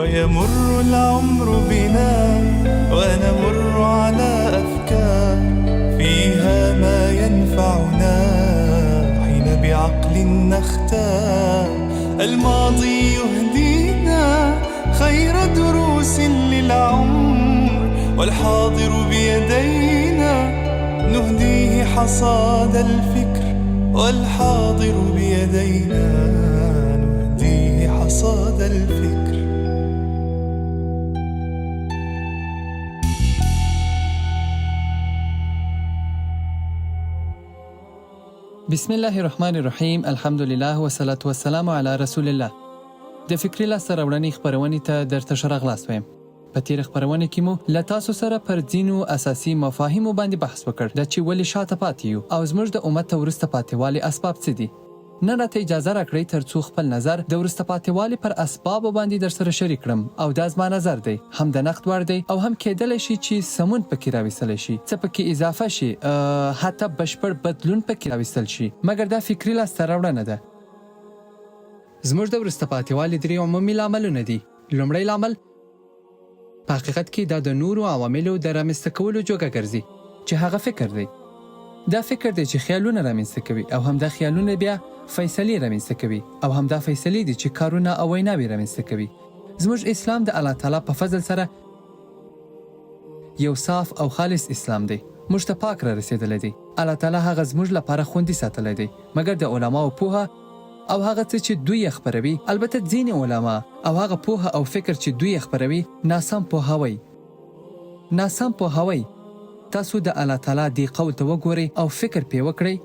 ويمر العمر بنا ونمر على أفكار فيها ما ينفعنا حين بعقل نختار. الماضي يهدينا خير دروس للعمر، والحاضر بيدينا نهديه حصاد الفكر، والحاضر بيدينا نهديه حصاد الفكر. بسم الله الرحمن الرحیم. الحمدلله والصلاة والسلام علی رسول الله. د فکري لاسته راوړنې خپرونې ته درته ښه راغلاست وایم. په تېره خپرونه کې مو له تاسو سره پر ځینو اساسي مفاهیمو باندې بحث وکړ، د چې ولې شاته پاتې یو او زموږ د امت وروسته پاتېوالي اسباب څه دي. نن راته اجازه راکړئ ترڅو خپل نظر د وروسته پاتېوالي پر اسبابو باندې درسره شریک کړم، او دا زما نظر دی، هم د نقد وړ دی او هم کېدلی شي چې سمون پکې راویستلی شي، څه پکې اضافه شي، حتی بشپړ بدلون پکې راویستل شي، مګر دا فکري لاسته راوړنه ده. زموږ د وروسته پاتېوالي درې عمومي لاملونه دي. لومړی لامل په حقیقت کې دا د نورو عواملو د رامنځته کولو جوګه ګرځي، چې هغه فکر دی. دا فکر دی چې خیالونه رامنځته کوي، او همدا خیالونه بیا فیصلې رامنځته کوي، او همدا فیصلې دي چې کارونه او ویناوې رامنځته کوي. زموږ اسلام د الله تعالی په فضل سره یو صاف او خالص اسلام دی. موږ ته پاک را رسېدلی دی. الله تعالی هغه زموږ لپاره خوندي ساتلی دی، مګر د علماو پوهه او هغه څه چې دوی یې خپروي، البته ځینې علما او هغه پوهه او فکر چې دوی یې خپروي، ناسم پوهوي. تاسو د الله تعالی دی قول ته وګورئ او فکر پې وکړئ.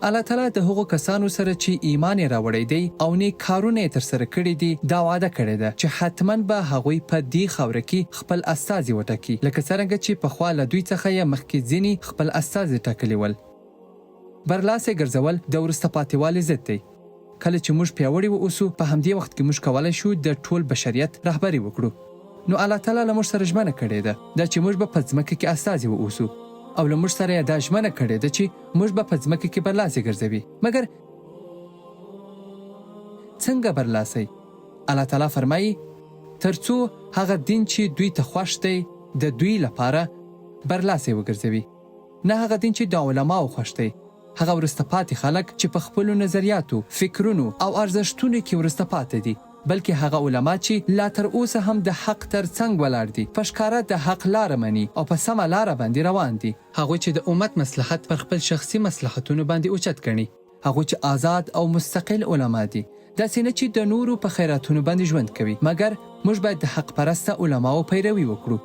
الله تعالی د هغو کسانو سره چې ایمان یې راوړی دی او نیک کارونه یې ترسره کړي دي دا وعده کړې ده چې حتما به هغوی په دې خاوره کې خپل استازي وټاکي، لکه څرنګه چې پخوا له دوی څخه یې مخکې ځینې خپل استازي ټاکلي ول. برلاسې ګرځول د وروسته پاتېوالي ضد دی. کله چې موږ پیاوړي واوسو، په همدې وخت کې موږ کولی شو د ټول بشریت رهبري وکړو. نو الله تعالی له موږ سره ژمنه کړې ده دا چې موږ به په ځمکه کې استازي واوسو، او له موږ سره یې دا ژمنه کړې ده چې موږ به په ځمکه کې برلاسي ګرځوي. مګر څنګه برلاسي؟ الله تعالی فرمایي ترڅو هغه دین چې دوی ته خوښ دی د دوی لپاره برلاسي وګرځوي، نه هغه دین چې د علماو خوښ دی. هغه وروسته پاتې خلک چې په خپلو نظریاتو، فکرونو او ارزښتونو کې وروسته پاتې دي، بلکې هغه علما چې لا تر اوسه هم د حق تر څنګ ولاړ دي، په ښکاره د حق لاره مني او په سمه لاره باندې روان دي. هغوی چې د امت مصلحت پر خپل شخصي مصلحتونو باندې اوچت ګڼي، هغوی چې آزاد او مستقل علما دي، داسې نه چې د نورو په خیراتونو باندې ژوند کوي. مګر موږ باید د حق پرسته علماو پیروي وکړو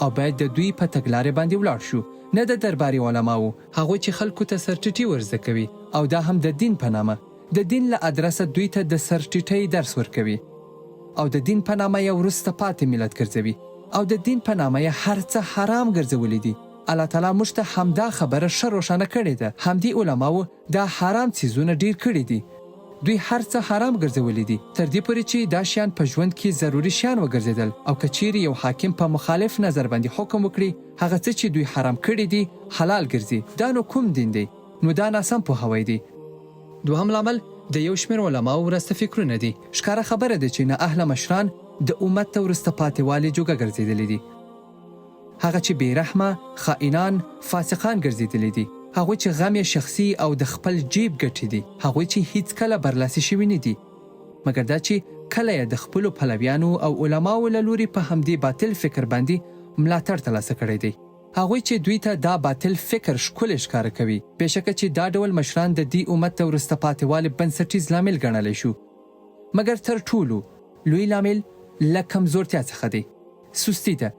او باید د دوی په تګلارې باندې ولاړ شو، نه د درباري علماو، هغوی چې خلکو ته سرټیټي ورزده کوي او دا هم د دین په نامه، د دین له ادرسه دوی ته د سرټیټۍ درس ورکوي او د دین په نامه یې وروسته پاتې ملت ګرځوي او د دین په نامه یې هر څه حرام ګرځولي دي. الله تعالی موږ ته همدا خبره ښه روښانه کړې ده. همدې علماو دا حرام څیزونه ډیر کړي دي. دوی هر څه حرام ګرځولي دي، تر دې پورې چې دا شیان په ژوند کې ضروري شیان وګرځېدل، او که چیرې یو حاکم په مخالف نظر باندې حکم وکړي، هغه څه چې دوی حرام کړي دي حلال ګرځي. دا نو کوم دین دی؟ نو دا ناسم پوهاوی دی. دوهم لامل د یو شمېر علماو ورسته فکرونه دي. ښکاره خبره ده چې نه اهل مشران د امت ته وروسته پاتېوالي جوګه ګرځېدلي دي. هغه چې بې رحمه، خائنان، فاسقان ګرځېدلي دي. هغوی چې غم یې شخصي او د خپل جیب ګټې دي. هغوی چې هیڅکله برلاسي شوي نه دي، مګر دا چې کله یې د خپلو پلویانو او علماو له لوري په همدې باطل فکر باندې ملاتړ ترلاسه کړی دی. هغوی چې دوی ته دا باطل فکر ښکلی ښکاره کوي. بېشکه چې دا ډول مشران د دې امت د وروسته پاتېوالي بنسټیز لامل ګڼلی شو. مګر تر ټولو لوی لامل له کمزورتیا څخه دی، سستی ده.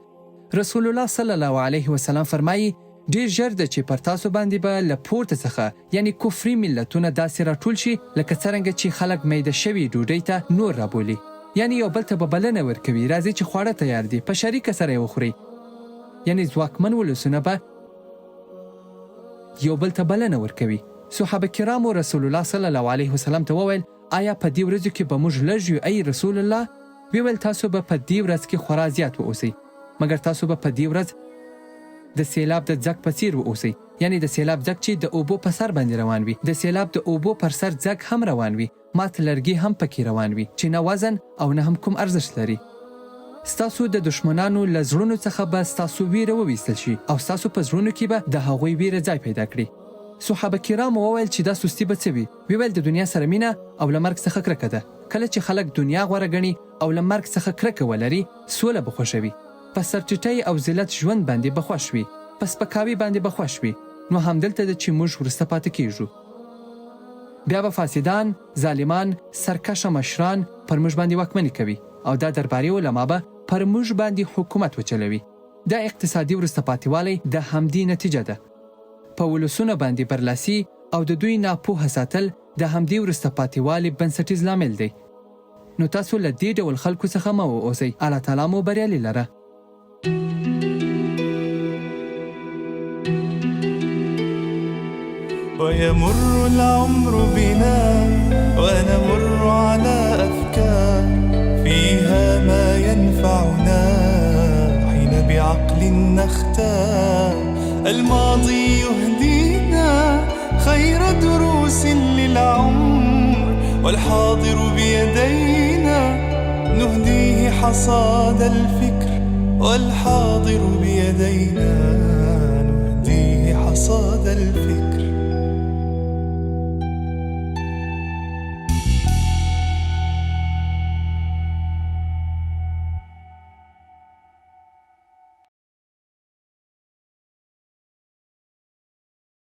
رسول الله صلی الله علیه وسلم فرمایي ډیر ژر ده چې پر تاسو باندې به له پورته څخه یعنی کفري ملتونه داسې راټول شي لکه څرنګه چې خلک میده شوي ډوډۍ ته نور رابولي، یعنی یو بل ته به بلنه ورکوي راځي چې خواړه تیار دي، په شریکه سره یې وخورئ. یعنی ځواکمن ولسونه به یو بل ته بلنه ورکوي. صحابه کرامو رسول الله صلی الله علیه وسلم ته وویل آیا په دې ورځو کې به موږ لږ یو ای رسول الله؟ ویل تاسو به په دې ورځ کې خورا زیات واوسئ، مګر تاسو به په دې ورځ د سیلاب د ځګ په څیر واوسئ. یعنی د سیلاب ځګ چې د اوبو په سر باندې روان وي، د سیلاب د اوبو پر سر ځګ هم روان وي، مات لرګي هم پکې روان وي چې نه وزن او نه هم کوم ارزښت لري. ستاسو د دشمنانو له زړونو څخه به ستاسو ویره وویستل شي او ستاسو په زړونو کې به د هغوی ویره ځای پیدا کړي. صحابه کرام وویل چې دا سستی به څه وي؟ ویل د دنیا سره مینه او له مرګ څخه کرکه ده. کله چې خلک دنیا غوره ګڼي او له مرګ څخه کرکه ولري، سوله به خوښوي. په سرټیټۍ او ذلت ژوند باندې به خوښ وي، په سپکاوي باندې به خوښ وي. نو همدلته ده چې موږ وروسته پاتې کیږو. بیا به فاسدان، ظالمان، سرکشه مشران پر موږ باندې واکمني کوي او دا درباري علما به پر موږ باندې حکومت وچلوي. دا اقتصادي وروسته پاتېوالی د همدې نتیجه ده. په ولسونو باندې برلاسي او د دوی ناپوهه ساتل د همدې وروسته پاتېوالي بنسټیز لامل دی. نو تاسو له دې ډول خلکو څخه مه واوسئ. الله تعالی مو بریالي لره. ويمر العمر بنا ونمر على أفكار فيها ما ينفعنا حين بعقل نختار. الماضي يهدينا خير دروس للعمر والحاضر بيدينا نهديه حصاد الفكر والحاضر بيدينا نهديه حصاد الفكر.